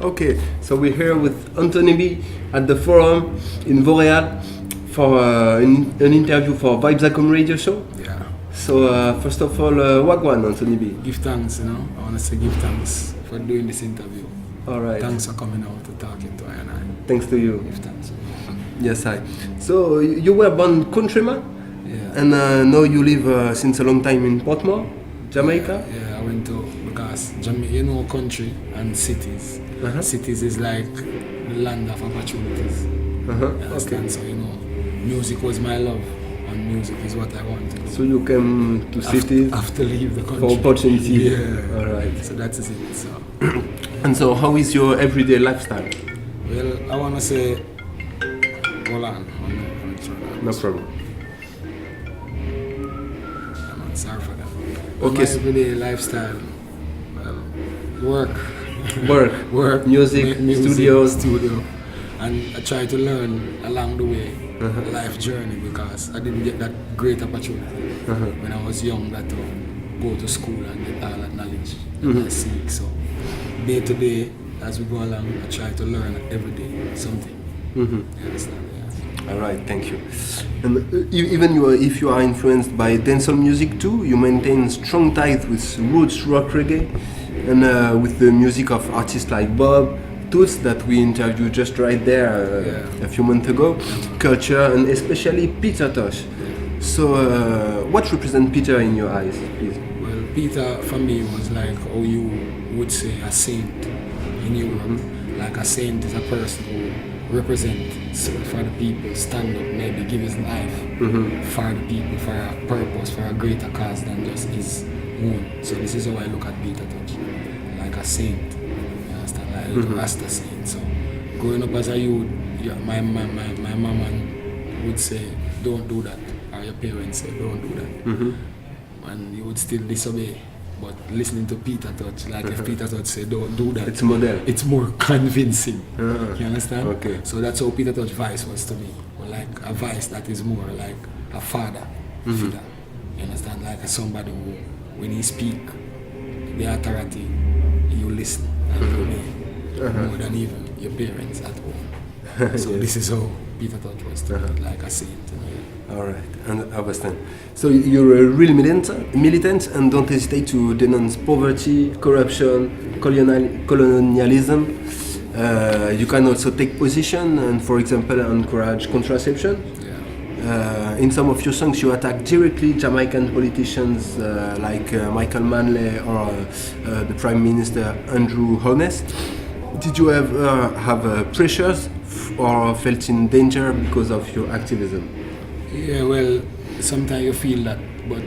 Okay, so we're here with Anthony B at the forum in Vauréal for an interview for Vibes.com radio show. Yeah. So first of all, wagwan Anthony B. Give thanks, I want to say give thanks for doing this interview. All right. Thanks for coming out to talking to I and I. Thanks to you. Give thanks. Yes, I. So you were born countryman? Yeah. And now you live since a long time in Portmore, Jamaica? Yeah, I went to, because country and cities. Uh-huh. Cities is like the land of opportunities. Uh-huh. You understand? Okay. So, music was my love and music is what I want to do. So you came to cities After leave the country. for opportunity? Yeah. All right. So that's it. So. And so how is your everyday lifestyle? Well, I want to say, hold on. No problem. I'm sorry for that. Okay. My everyday lifestyle, well, work, music, studios. and I try to learn along the way, life journey, because I didn't get that great opportunity when I was young, that to go to school and get all that knowledge that I seek. So day to day, as we go along, I try to learn every day something. You understand? Yeah. All right, thank you. And even if you are influenced by dancehall music too, you maintain strong ties with roots rock reggae and with the music of artists like Bob, Toots that we interviewed just right there a few months ago, Culture, and especially Peter Tosh. So what represents Peter in your eyes, please? Well, Peter for me was like how you would say a saint in Europe. Like a saint is a person who represents for the people, stand up, maybe give his life for the people, for a purpose, for a greater cause than just his own. So this is how I look at Peter Tosh, like a saint. You understand? Like a little Rasta saint. So growing up as a youth, my mama would say, don't do that. Or your parents say, don't do that. And you would still disobey. But listening to Peter Tosh, like if Peter Tosh say don't do that, It's a model. it's more convincing. You understand? Okay. So that's how Peter Tosh voice was to me. Like a voice that is more like a father figure. You understand? Like somebody who, when he speak, the authority, you listen and you obey more than even your parents at home. So this is how Peter Tosh was to me, like a saint. All right, and I understand. So you're a real militant and don't hesitate to denounce poverty, corruption, colonialism. You can also take position and, for example, encourage contraception. In some of your songs, you attack directly Jamaican politicians like Michael Manley or the Prime Minister Andrew Honest. Did you ever have pressures or felt in danger because of your activism? Yeah, well, sometimes you feel that, but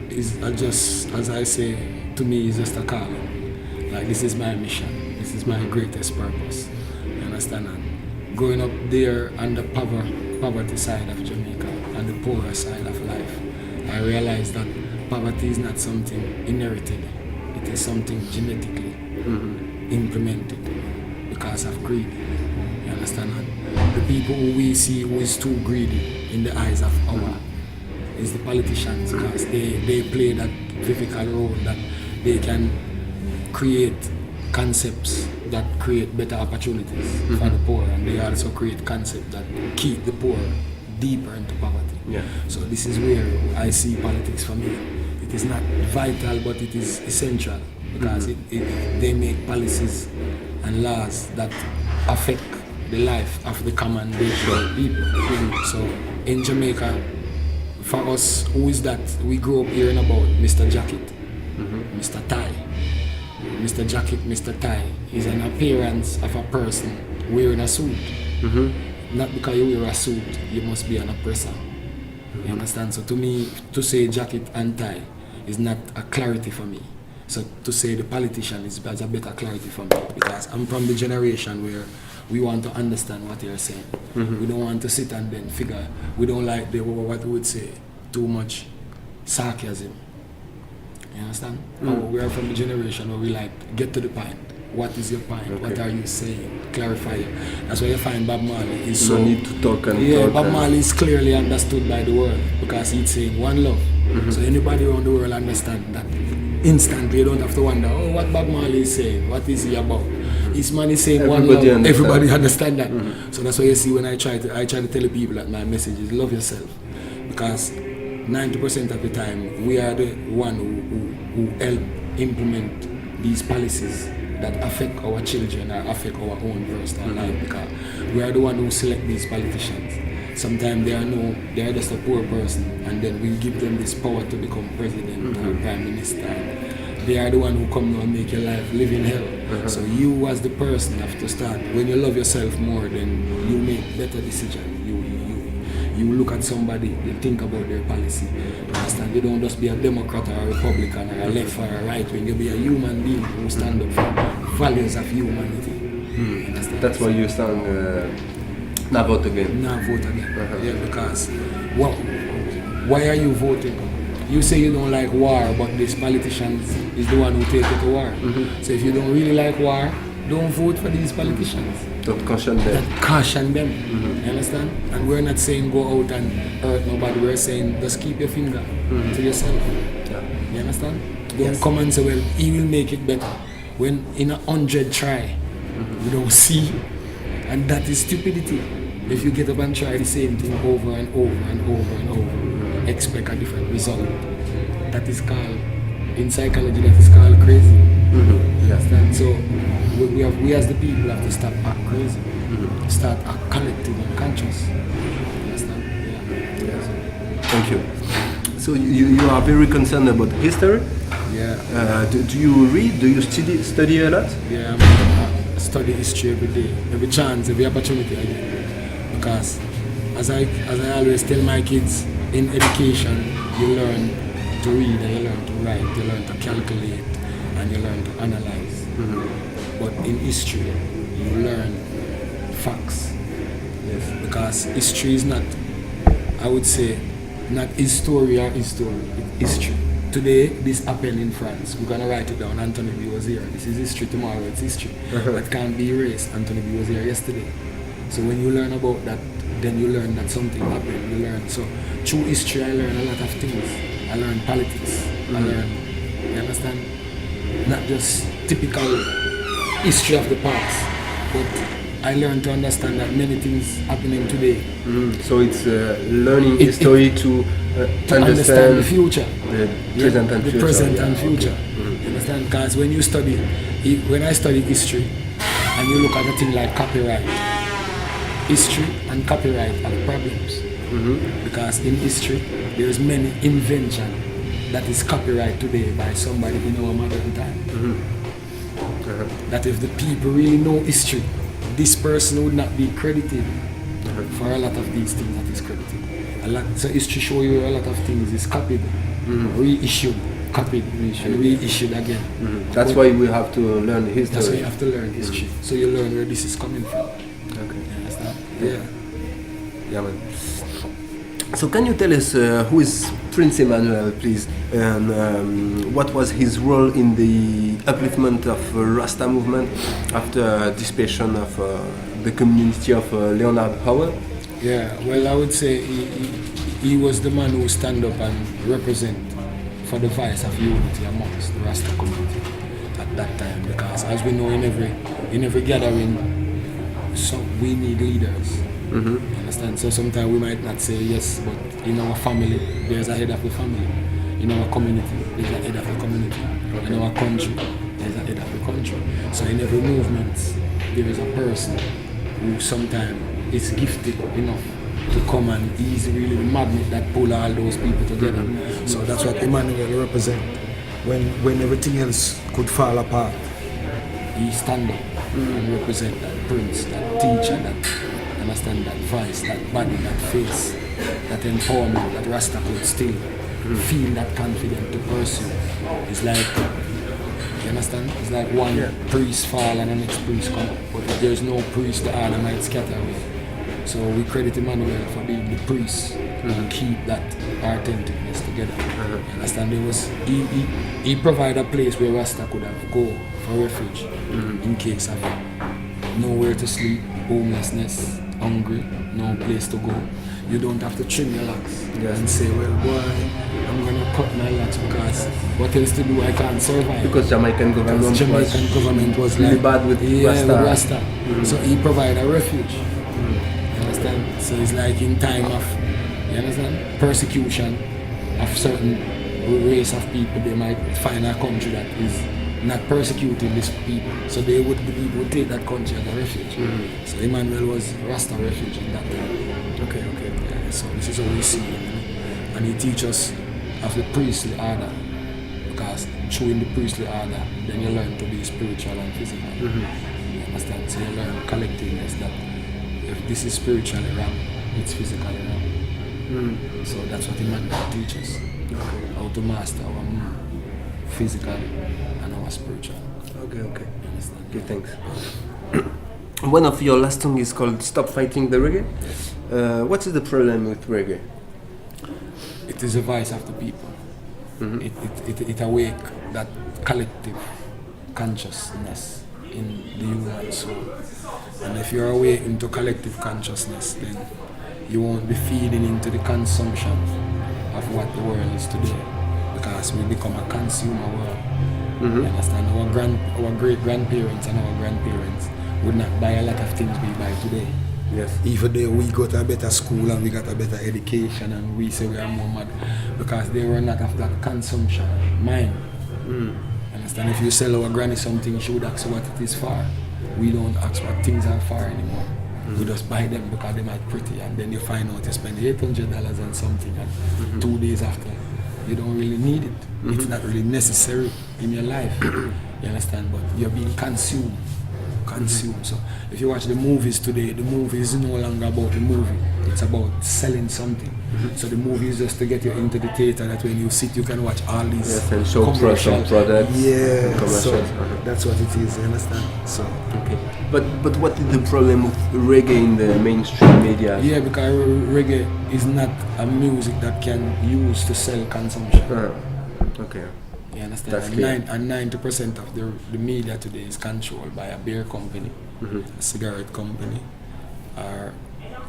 it's just, as I say, to me, it's just a calling. Like, this is my mission. This is my greatest purpose. You understand? And growing up there on the poverty side of Jamaica and the poorer side of life, I realized that poverty is not something inherited. It is something genetically implemented because of greed. You understand? And the people who we see who is too greedy in the eyes of our is the politicians, because they play that critical role that they can create concepts that create better opportunities for the poor, and they also create concepts that keep the poor deeper into poverty. Yeah. So this is where I see politics for me. It is not vital, but it is essential, because they make policies and laws that affect the life of the common people. So in Jamaica, for us, who is that? We grew up hearing about Mr. Jacket, Mr. Tie. Mr. Jacket, Mr. Tie is an appearance of a person wearing a suit. Not because you wear a suit, you must be an oppressor. You understand? So to me, to say jacket and tie is not a clarity for me. So to say the politician is a better clarity for me, because I'm from the generation where we want to understand what you're saying. We don't want to sit and then figure. We don't like what we would say, too much sarcasm. You understand? We are from the generation where we like, get to the point. What is your point? Okay. What are you saying? Clarify it. That's why you find Bob Marley is so... No need to talk and talk. Bob Marley is clearly understood by the world, because he's saying one love. So anybody around the world understand that instantly. You don't have to wonder, what Bob Marley is saying, what is he about? Each man is saying one Everybody love. understand. Everybody understand that. So that's why you see when I try to tell the people that my message is love yourself, because 90% of the time we are the one who help implement these policies that affect our children or affect our own personal life, because we are the one who select these politicians. Sometimes they are just a poor person, and then we give them this power to become president or prime minister. They are the one who come now and make your life live in hell. So you as the person have to start. When you love yourself more, then you make better decisions. You look at somebody, you think about their policy. You understand? You don't just be a Democrat or a Republican or a left or a right wing. You be a human being who stand up for values of humanity. Understand? That's why you sang Now Vote Again. Now vote again. Yeah, because why are you voting? You say you don't like war, but this politician is the one who take you to war. So if you don't really like war, don't vote for these politicians. Don't caution them. Caution them. You understand? And we're not saying go out and hurt nobody. We're saying just keep your finger to yourself. Yeah. You understand? Don't come and say, well, he will make it better. When in 100 try, you don't see. And that is stupidity. If you get up and try the same thing over and over and over and over, expect a different result. That is called, in psychology, that is called crazy. You understand? So we as the people have to stop act crazy. Start act collective and conscious. You understand? Yeah. Yes. Thank you. So you are very concerned about history? Yeah. Do you read? Do you study a lot? Yeah, I study history every day, every chance, every opportunity I get. Because as I always tell my kids, in education you learn to read and you learn to write, you learn to calculate and you learn to analyze. But in history you learn facts. Yes. Because history is not, I would say, not history or history, it's history. Today, this happened in France. We're gonna write it down. Anthony B was here. This is history. Tomorrow, it's history. That can't be erased. Anthony B was here yesterday. So when you learn about that, then you learn that something happened. You learn. So through history, I learn a lot of things. I learn politics. I learn. You understand? Not just typical history of the past, but I learned to understand that many things happening today. So it's learning history to understand the future. The present and the future. present and future. You understand? Because when you study, when I study history, and you look at a thing like copyright, history and copyright have problems. Because in history, there's many invention that is copyright today by somebody in our modern time. That if the people really know history, this person would not be credited for a lot of these things that is credited. So history show you a lot of things is copied, reissued, copied, and reissued again. That's why we have to learn history. That's why you have to learn history. So you learn where this is coming from. Okay. You understand? Yeah. Yeah, man. So can you tell us who is Prince Emmanuel, please, and what was his role in the upliftment of Rasta movement after dissipation of the community of Leonard Howard? Yeah, well, I would say he was the man who stand up and represent for the voice of unity amongst the Rasta community at that time, because as we know, in every gathering, so we need leaders. Understand? So sometimes we might not say yes, but in our family, there's a head of the family. In our community, there's a head of the community. In our country, there's a head of the country. So in every movement, there is a person who sometimes is gifted enough to come, and he's really the magnet that pull all those people together. So that's what Emmanuel represents. When everything else could fall apart, he stand up and represent that prince, that teacher, that understand, that voice, that body, that face, that empowerment that Rasta could still feel that confident to pursue. It's like, you understand? It's like one priest fall and the next priest come up, but if there's no priest, the other might scatter away. So we credit Emmanuel for being the priest and keep that authenticness together. You understand? There was he provided a place where Rasta could have go for refuge in case of nowhere to sleep, homelessness, hungry, no place to go, you don't have to trim your locks and say, well, boy, I'm going to cut my locks because what else to do? I can't survive. Because Jamaican government was really like, bad with Rasta. Mm-hmm. So he provided a refuge. Mm-hmm. You understand? So it's like in time of, you understand, persecution of certain race of people, they might find a country that is not persecuting these people. So the people would take that country as a refuge. Mm-hmm. So Emmanuel was Rasta refuge in that time. Okay. Yeah, so this is how we see him. And he teaches us of the priestly order. Because through the priestly order, then you learn to be spiritual and physical. Mm-hmm. You understand? So you learn collectiveness that if this is spiritually wrong, it's physically wrong. Mm-hmm. So that's what Emmanuel teaches. Okay. How to master our physical and our spiritual. Okay. You understand? Okay, thanks. One of your last songs is called Stop Fighting the Reggae. Yes. What is the problem with reggae? It is a voice of the people. Mm-hmm. It awake that collective consciousness in the human soul. And if you're awake into collective consciousness, then you won't be feeding into the consumption of what the world is today. Because we become a consumer world. Mm-hmm. You understand? Our great-grandparents and our grandparents would not buy a lot of things we buy today. Yes. Even though we got a better school and we got a better education and we say we are more mad, because they were not of that consumption mind. Understand? If you sell our granny something, she would ask what it is for. We don't ask what things are for anymore. We just buy them because they might pretty, and then you find out you spend $800 on something, and 2 days after you don't really need it. It's not really necessary in your life. You understand? But you're being consumed. So if you watch the movies today, the movie is no longer about the movie. It's about selling something. So the movie is just to get you into the theater, that when you sit you can watch all these and show some products. Yeah, so that's what it is, you understand? So okay. But what is the problem with reggae in the mainstream media? Yeah, because reggae is not a music that can use to sell consumption. Okay. You understand? That's and 90% of the media today is controlled by a beer company, a cigarette company, or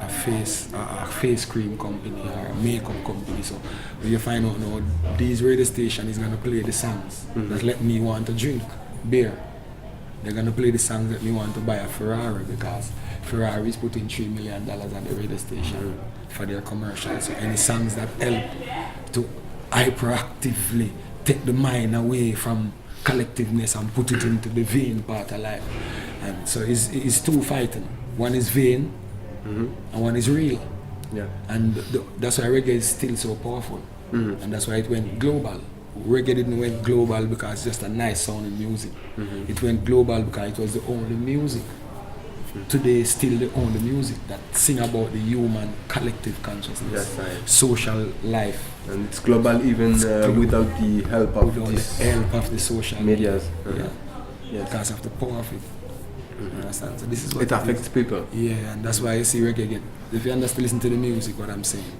a face cream company, or a makeup company. So when you find out now, these radio station is gonna play the songs that let me want to drink beer. They're gonna play the songs that me want to buy a Ferrari, because Ferrari is putting $3 million on the radio station for their commercials. So any songs that help to hyperactively take the mind away from collectiveness and put it into the vain part of life. And so it's two fighting. One is vain and one is real. Yeah. And that's why reggae is still so powerful. And that's why it went global. Reggae didn't went global because it's just a nice sounding music. It went global because it was the only music. Today is still the only music that sing about the human collective consciousness, social life. And it's global even without the help of the social medias. Because of the power of it. Understand? So this is what it affects people. Yeah, and that's why you see reggae again. If you understand, listen to the music, what I'm saying.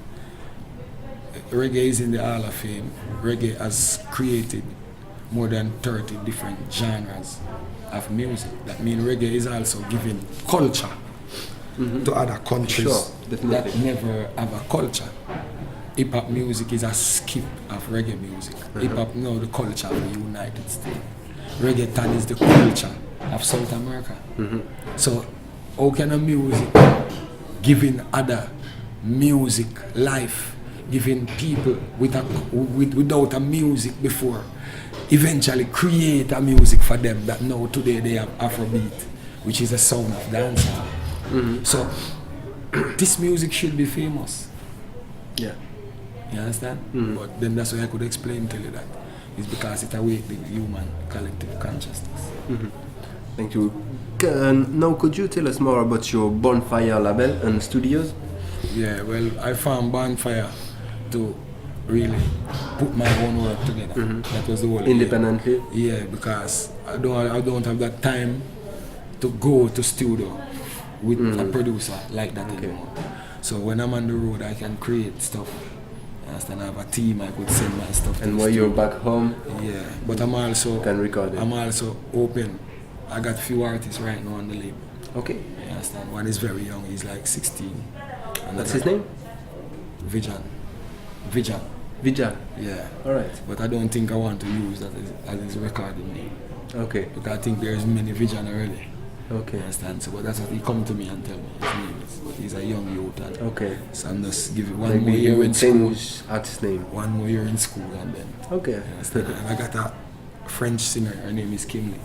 Reggae is in the Hall of Fame. Reggae has created more than 30 different genres of music. That means reggae is also giving culture to other countries that never have a culture. Hip hop music is a skip of reggae music. Hip hop now the culture of the United States. Reggaeton is the culture of South America. So how can a music giving other music life, giving people without a music before, eventually create a music for them that now today they have Afrobeat, which is a sound of dancehall. So this music should be famous. Yeah. You understand? But then that's why I could explain to you that. It's because it awakes the human collective consciousness. Thank you. Now could you tell us more about your Bonfire label and studios? Yeah, well, I found Bonfire to really put my own work together. That was the whole independently. idea. Yeah, because I don't have that time to go to studio with a producer like that anymore. So when I'm on the road, I can create stuff. I have a team, I could send my stuff. And when you're back home, but I'm also can record it. I'm also open. I got few artists right now on the label. Okay. You understand? One is very young, he's like 16. And What's his name? Vijan. Vijay. Yeah. All right. But I don't think I want to use that as his recording name. Okay. Because I think there's many Vijan already. Okay. You understand? So, but that's what he come to me and tell me his name is. But he's a young youth. And Okay. so I'm just giving one Maybe more you year will in school. change artist name. One more year in school and then. Okay. You understand? And I got a French singer. Her name is Kimley.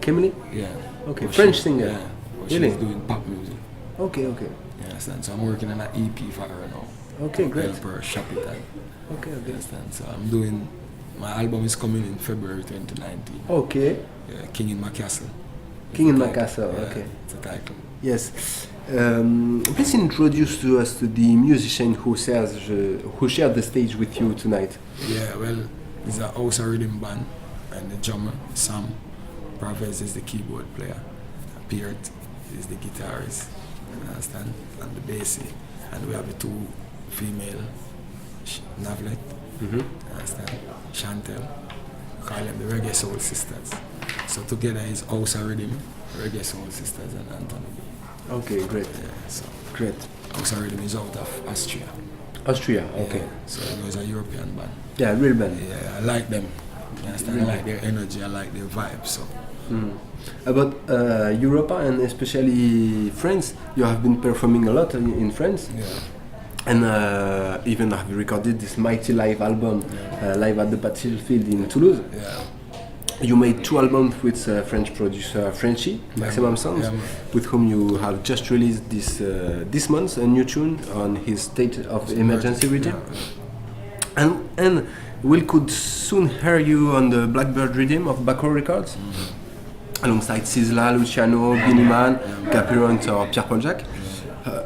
Kimberly? Yeah. Okay. But French she- singer. Yeah. But Really? she's doing pop music. Okay. Okay. You understand? So I'm working on an EP for her now. Okay. Great. Help her shop it and Okay. you Okay. understand? So I'm doing. My album is coming in February 2019. Okay. Yeah, King in My Castle. King in It's My the title. Castle, Yeah, okay. it's the title. Yes. Please introduce to us to the musician who shared the stage with you tonight. Yeah, well, it's a house rhythm band, and the drummer, Sam. Pravez is the keyboard player. Peart is the guitarist, you understand? And the bassy. And we have the two female, Navlet, you understand? Chantel. We call them the Reggae Soul Sisters. So together is house rhythm, Reggae Soul Sisters, and Anthony B. Okay, great. Yeah, so Great. house rhythm is out of Austria. Austria, okay. Yeah, so it was a European band. Yeah, real band. Yeah, I like them. You understand? I like their energy, I like their vibe. So About Europa and especially France, you have been performing a lot in France, yeah, and even have recorded this mighty live album, live at the Battlefield in Toulouse. yeah, You made 2 albums with French producer Frenchy, Maximum Sounds, yeah, man. with whom you have just released this month a new tune on his State of Emergency region. And we could soon hear you on the Blackbird Rhythm of Baco Records, alongside Sizzla, Luciano, Billy Man, Capirant or Pierre Paul Jacques.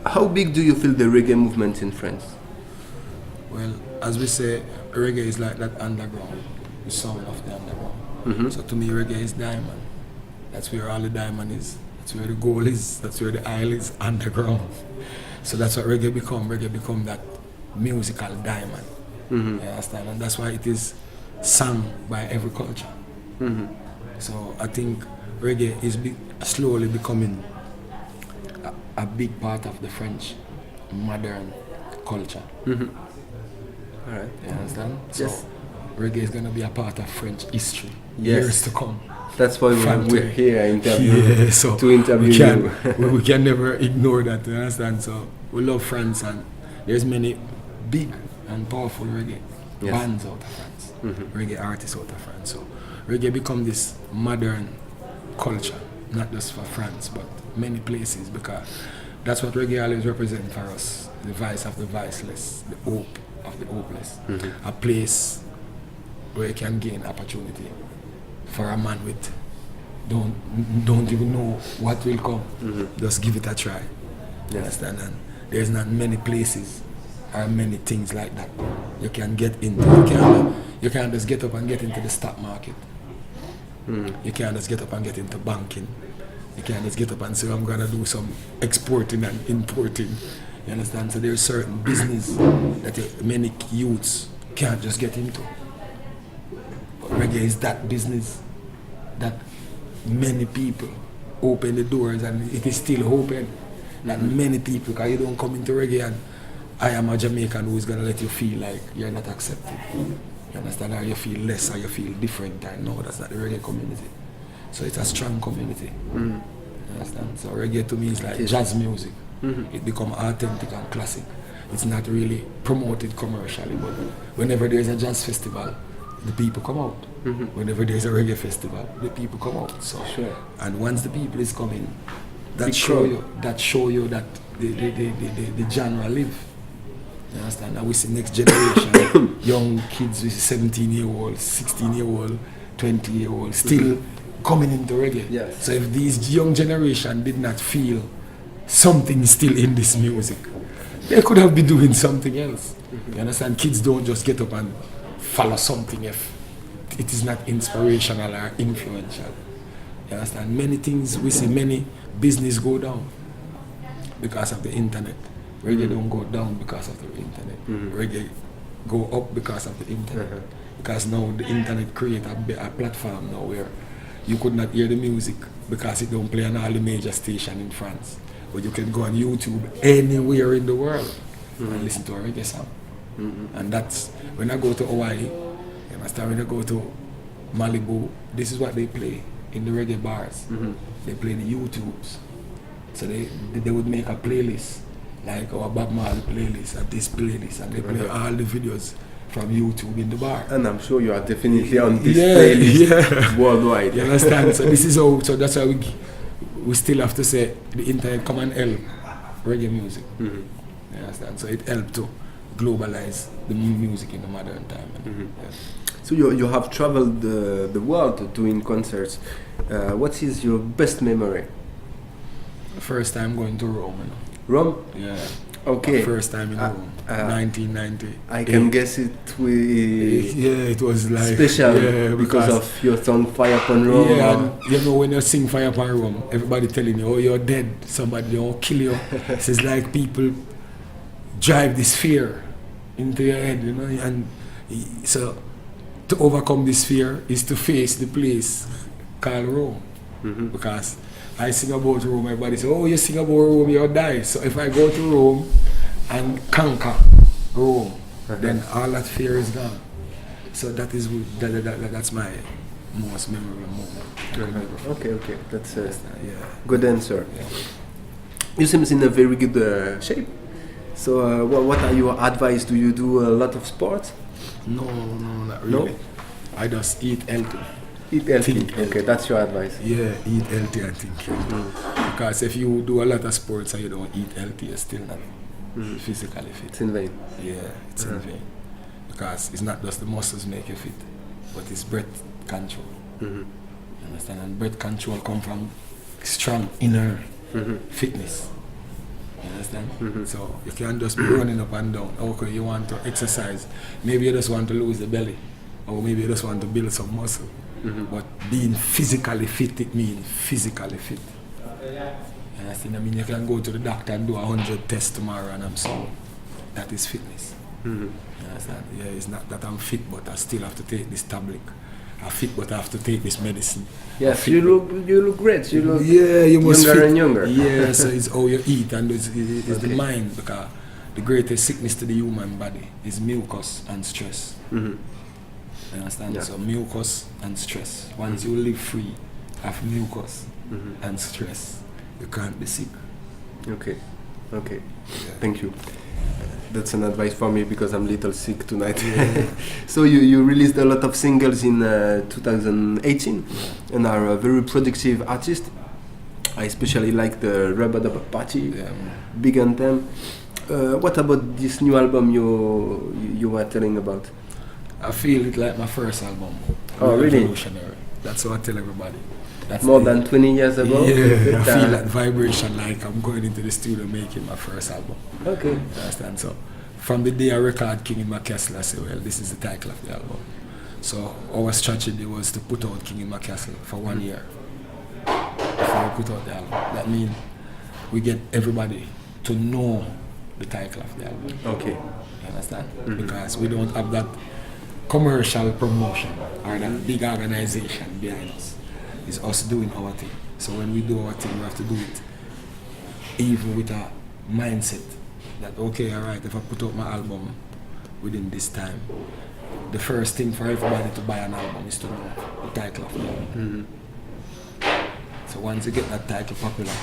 How big do you feel the reggae movement in France? Well, as we say, reggae is like that underground, the sound of the underground. So to me, reggae is diamond. That's where all the diamond is. That's where the gold is. That's where the oil is, underground. So that's what reggae become. Reggae become that musical diamond. You understand? And that's why it is sung by every culture. So I think reggae is slowly becoming a big part of the French modern culture. All right. You understand? Yes. So reggae is going to be a part of French history Yes. years to come. That's why Fun we're to- here Yeah, so to interview we can, you. we can never ignore that, you understand? So we love France, and there's many big and powerful reggae Yes. bands out of France, reggae artists out of France. So reggae become this modern culture, not just for France, but many places, because that's what reggae always represents for us: the voice of the voiceless, the hope of the hopeless, a place where you can gain opportunity for a man with don't even know what will come. Just give it a try. You understand? And there's not many places or many things like that you can get into. You can't just get up and get into the stock market. You can't just get up and get into banking. You can't just get up and say, I'm gonna do some exporting and importing. You understand? So there's certain business that many youths can't just get into. But reggae is that business that many people open the doors, and it is still open. That many people, because you don't come into reggae and I am a Jamaican who is going to let you feel like you're not accepted. You understand? Or you feel less, or you feel different. And no, that's not the reggae community. So it's a strong community. You understand? So reggae to me is like jazz music. It become authentic and classic. It's not really promoted commercially, but whenever there's a jazz festival, the people come out. Whenever there's a reggae festival, the people come out. So, and once the people is coming, that show you that the genre live. You understand? And we see next generation, young kids, we see 17-year-olds, 16-year-old, 20-year-old, still coming into reggae. Yes. So if these young generation did not feel something still in this music, they could have been doing something else. You understand? Kids don't just get up and follow something if it is not inspirational or influential. You understand? Many things, we see many business go down because of the internet. Reggae don't go down because of the internet. Reggae go up because of the internet. Because now the internet create a platform now where you could not hear the music because it don't play on all the major stations in France. But you can go on YouTube anywhere in the world and listen to a reggae song. And that's when I go to Hawaii, you understand, when I go to Malibu, this is what they play in the reggae bars. They play the YouTubes. So they would make a playlist, like our Bob Marley playlist, and this playlist, and they play all the videos from YouTube in the bar. And I'm sure you are definitely on this playlist worldwide. You understand? So this is how. So that's why we still have to say the internet come and help reggae music. You understand? So it helped to globalize the music in the modern time. So you have traveled the world doing concerts. What is your best memory? First time going to Rome. Rome? Yeah. Okay. First time in Rome, 1990. I can guess it it was like special because of your song Fire Upon Rome. Yeah, and you know when you sing Fire Upon Rome, everybody telling you, oh, you're dead, somebody will kill you. It's like people drive this fear into your head, you know, and so to overcome this fear is to face the place called Rome. Because I sing about Rome, everybody says, oh, you sing about Rome, you'll die. So if I go to Rome and conquer Rome, then all that fear is gone. So that's my most memorable moment. Okay, that's a good answer. You seem in a very good shape. So what are your advice? Do you do a lot of sports? No, not really. No? I just eat healthy. Eat healthy. Okay, that's your advice. Yeah, eat healthy, I think. Because if you do a lot of sports and you don't eat healthy, you're still not physically fit. It's in vain. Yeah, it's in vain. Because it's not just the muscles make you fit, but it's breath control. You understand? And breath control comes from strong inner fitness. You understand? So you can't just be running up and down. Okay, you want to exercise. Maybe you just want to lose the belly. Or maybe you just want to build some muscle. But being physically fit, it means physically fit. You understand? I mean, you can go to the doctor and do 100 tests tomorrow and I'm sound. That is fitness. You understand? Yeah, it's not that I'm fit, but I still have to take this tablet. I'm fit, but I have to take this medicine. Yes, you look great. You look you must younger fit. and younger. Yeah, so it's how you eat and it's the mind, because the greatest sickness to the human body is mucus and stress. You understand? So mucus and stress. Once you live free of mucus and stress, you can't be sick. Okay. Thank you. That's an advice for me because I'm a little sick tonight. So you released a lot of singles in 2018 and are a very productive artist. I especially like the Rubber Dubber Party, Big Anthem. What about this new album you were telling about? I feel it like my first album. Oh, really? Revolutionary. That's what I tell everybody. That's more than 20 years ago? Yeah, I feel that vibration like I'm going into the studio making my first album. Okay. You understand? So, from the day I record King in My Castle, I say, well, this is the title of the album. So, our strategy was to put out King in My Castle for 1 year before we put out the album. That means we get everybody to know the title of the album. Okay. You understand? Because we don't have that commercial promotion or that big organization behind us. It's us doing our thing. So when we do our thing, we have to do it even with a mindset that, okay, alright, if I put out my album within this time, the first thing for everybody to buy an album is to know the title of the album. So once you get that title popular,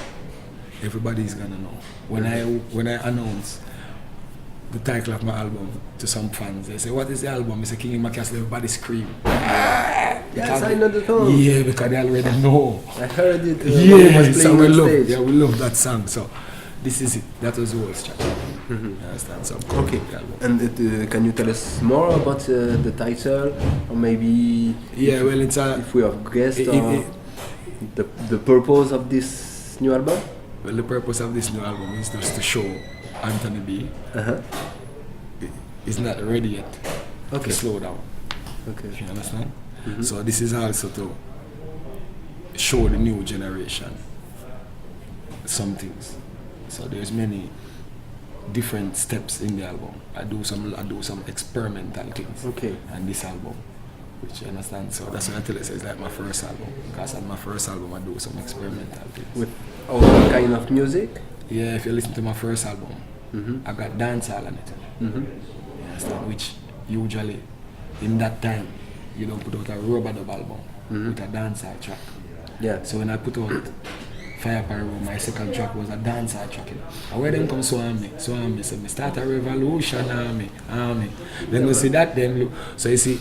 everybody's gonna know. When I announce the title of my album to some fans, they say, what is the album? I say, King in My Castle, everybody scream. Yes, I know the song. Yeah, because they already know. I heard it. Yeah, so we love that song. So this is it. That was the whole strategy. Understand? So okay. And can you tell us more about the title, or maybe? Yeah, well, it's if we have guessed the purpose of this new album. Well, the purpose of this new album is just to show Anthony B. Is not ready yet. Okay. To slow down. Okay. You understand? So this is also to show the new generation some things. So there's many different steps in the album. I do some experimental things. Okay. And this album which you understand. So that's why I tell you it's like my first album. Because on my first album I do some experimental things. With all kind of music? Yeah, if you listen to my first album, I got dancehall on it. You understand? Which usually in that time you don't put out a rubber dub album with a dancehall track. Yeah. So when I put out Fire Pyro, my second track was a dancehall track. And where them come so on me, so me start a revolution army. Then you see that then look. So you see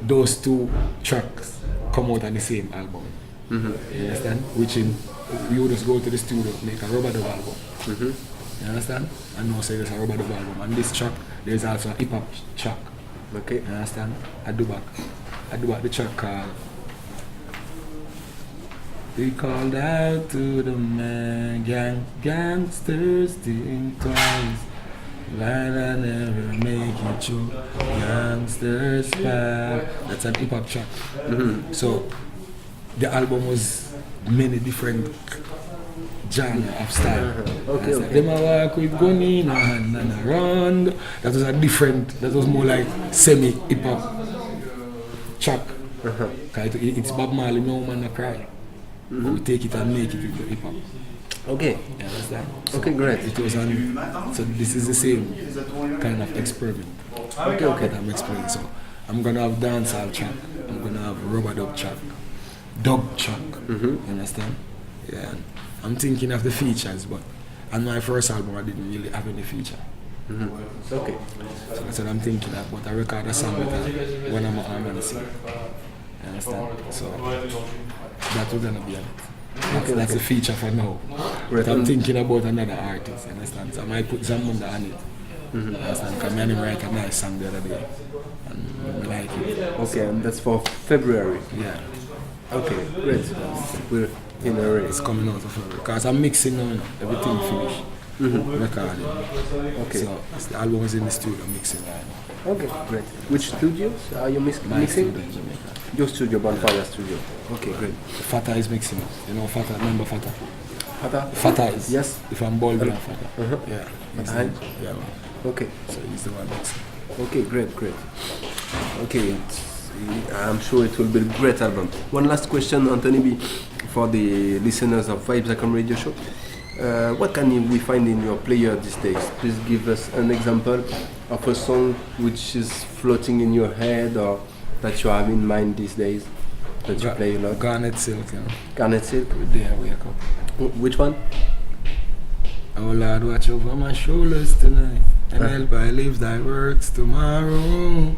those two tracks come out on the same album. You understand? Which in you just go to the studio, make a rubber dub album. You understand? And now say there's a rubber dub album. And this track, there's also a hip hop track. Okay. You understand? I do back the track called We Called Out to the Man, Gangsters think twice. While I never make it true, gangsters back. That's a hip hop track. So the album was many different genre of style. Okay. Them a walk with gun in a hand and around. That was a different. That was more like semi hip hop track. It's Bob Marley, No Man a Cry. We take it and make it into hip hop. Okay. You understand? So Okay, great. it was so this is the same kind of experiment. Okay. That I'm explaining. So I'm gonna have dancehall track. I'm gonna have rubber dub track. Dub track. You understand? Yeah. And I'm thinking of the features, but on my first album I didn't really have any feature. Okay. So that's what I'm thinking of. But I record a song with one of my harmonies. You understand? So that's what's gonna be on it. That's a feature for now. But I'm thinking about another artist, you understand? So I might put Zamunda on it. You understand? Because I write a nice song the other day. And I like it. Okay, and that's for February. Yeah. Okay, great. We're in a race. It's coming out of February. Because I'm mixing now, everything finished. Recording. Okay. So the album is in the studio mixing right now. Okay, great. Which studios are you My mixing? studio in Jamaica. Your studio, Bonfire Studio. Okay, great. Fata is mixing it. You know Fata, remember Fata? Fata? Fata is. Yes. If I'm bald, I'm Fata. Yeah. He's the- yeah, man. Okay. So he's the one mixing. Okay, great. Okay, I'm sure it will be a great album. One last question, Anthony B, for the listeners of Vibes.com radio show. What can we find in your player these days? Please give us an example of a song which is floating in your head or that you have in mind these days that you play a lot. Garnet Silk, you know. Garnet Silk. Every day I wake up. Which one? Oh Lord, watch over my shoulders tonight, and help I live thy works tomorrow.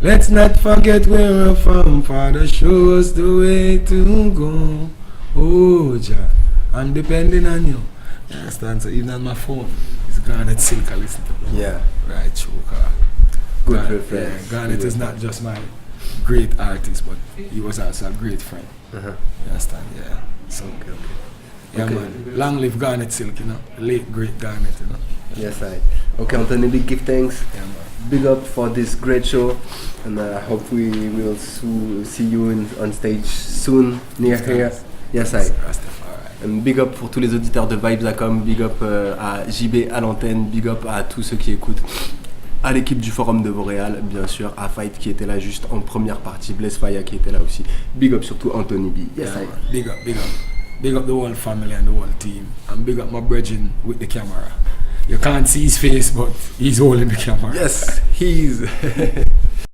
Let's not forget where we're from, Father, show us the way to go. Oh Jah, I'm depending on you. You understand? So even on my phone, it's Garnet Silk I listen to. Yeah. Right, true. Good reference. Yeah, Garnet is not just my great artist, but he was also a great friend. You understand? Yeah. So, yeah, Okay. man. Long live Garnet Silk, you know. Late, great Garnet, you know. Yes, I. Okay, Anthony, big give thanks. Yeah, man. Big up for this great show, and I hope we will see you on stage soon near here. Yes, I. And big up pour tous les auditeurs de Vibes.com, big up à JB à l'antenne, big up à tous ceux qui écoutent, à l'équipe du Forum de Montréal, bien sûr, à Fight qui était là juste en première partie, Blaise Faya qui était là aussi. Big up surtout Anthony B. Yes, Yeah, I. man. Big up, big up. Big up the whole family and the whole team. And big up my brethren with the camera. You can't see his face, but he's holding the camera. Yes, he's.